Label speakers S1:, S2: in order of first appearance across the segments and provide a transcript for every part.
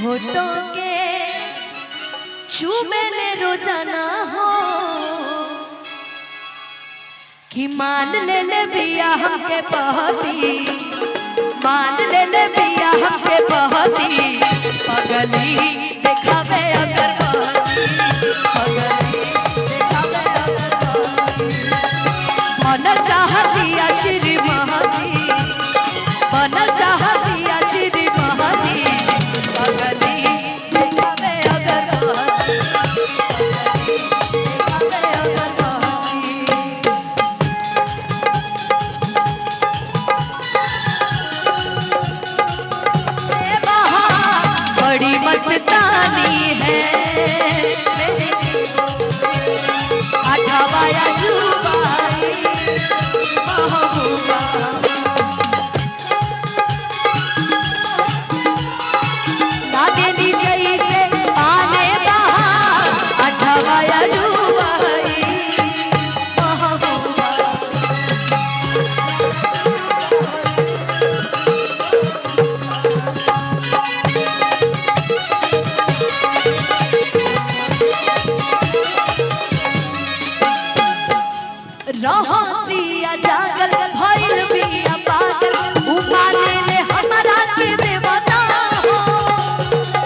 S1: होठों के चूमे ले रोजाना हो कि मान ले बिया हमके पहती, मान ले बिया हमके पहती, पगली देखावे अगर पगली देखावे अगर मन चाहतिया श्री महती, मन चाहतिया श्री महती, पगली देखावे अगर बड़ी मस्तानी है अठावाया जुबाई महबूबा नागेली जैसे आने बहार अठावाया जुबाई महबूबा रहतिया जागल भइल बिया पागल उमाने ले हमरा के देवता हो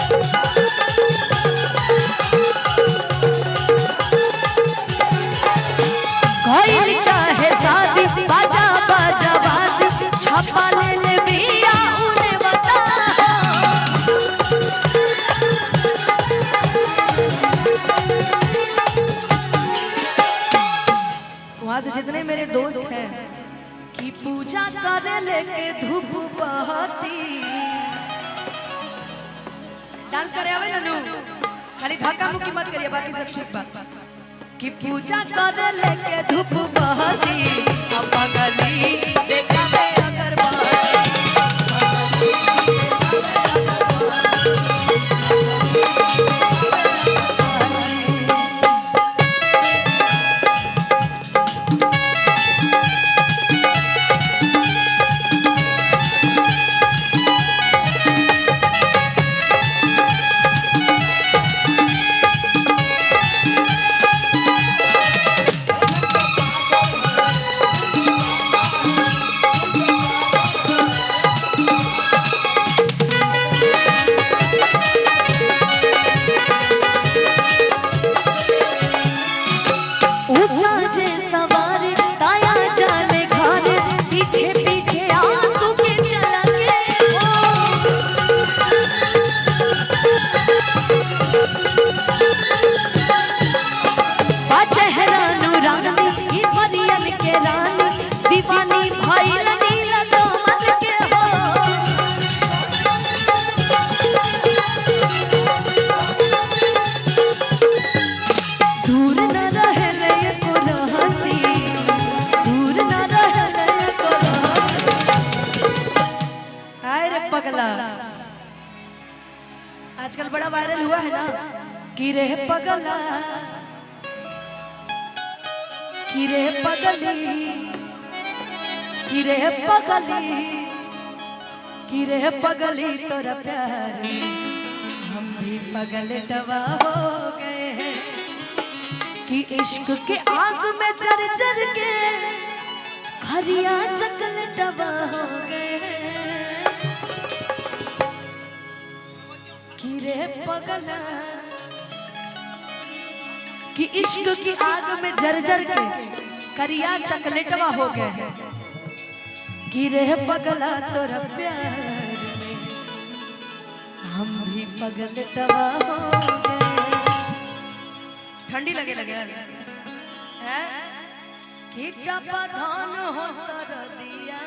S1: कइल चाहे शादी बाजा बाजा बाजी छपा ले बिया उन्हें बता वहां से जितने मेरे दोस्त हैं कि पूजा करे लेके धूप बहती डांस करे आवे ननु खाली धक्का मुक्की मत करिए बाकी सब ठीक बा कि पूजा करे लेके धूप बहती अब पगली देखावे अगर आजकल बड़ा वायरल हुआ है ना कि रे पगला कि रे पगली कि रे पगली कि रे पगली तोरा प्यार हम भी पगल टवा हो गए हैं कि इश्क के आग में जर जर के खरिया चचल टवा हो गए कि रे पगला कि इश्क की आग में जर्जर के करिया चकलेटवा हो गए हैं कि रे पगला तोरा प्यार में हम भी पगलटवा हो गए। ठंडी लगे हैं कि चापा धान हो सरदिया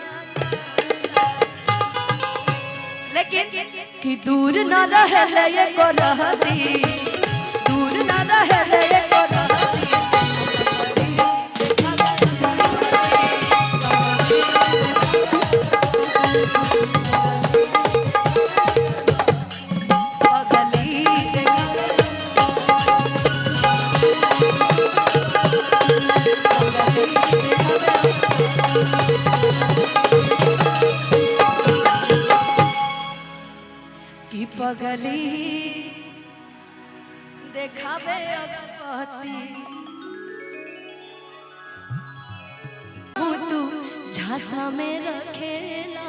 S1: लेकिन कि दूर न रहे ये को रहती दूर न रहे ये को रहती पगली देखावे अगरबत्ती तू झांसा में रखेला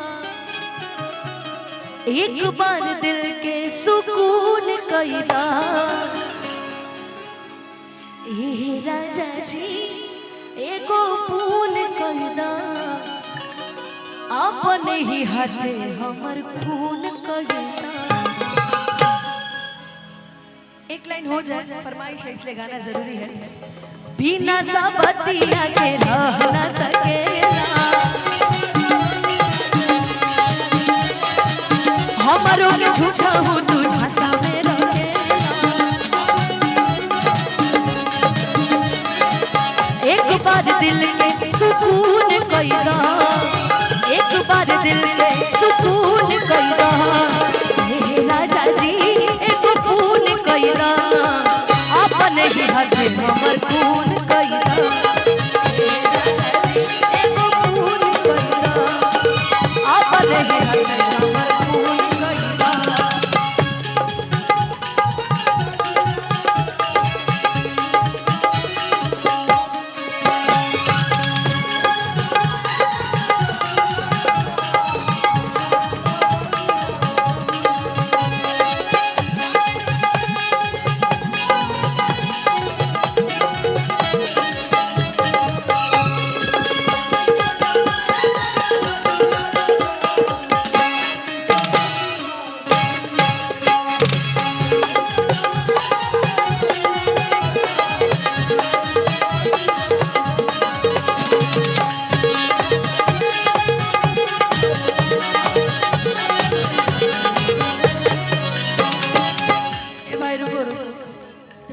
S1: एक बार दिल के सुकून कैदा ए राजा जी एगो पून कैदा अपने ही हाथे हमर खून कैदा। एक लाइन हो जाए फरमाइश है इसलिए गाना जरूरी है। बिना सबतिया के रह न सकेला हमारो के झूठा हो तू झांसा में रखेला एक बार दिल के सुकून कैदा एक बार दिल के सुकून कैदा हे राजा जी एक खून कैदा अपने ही हाथे हमर खून कैदा हे राजा जी एक खून कैदा अपने ही हाथे हमर खून कैदा।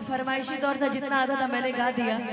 S1: फरमाइशी दौर था जितना आता था मैंने गा दिया।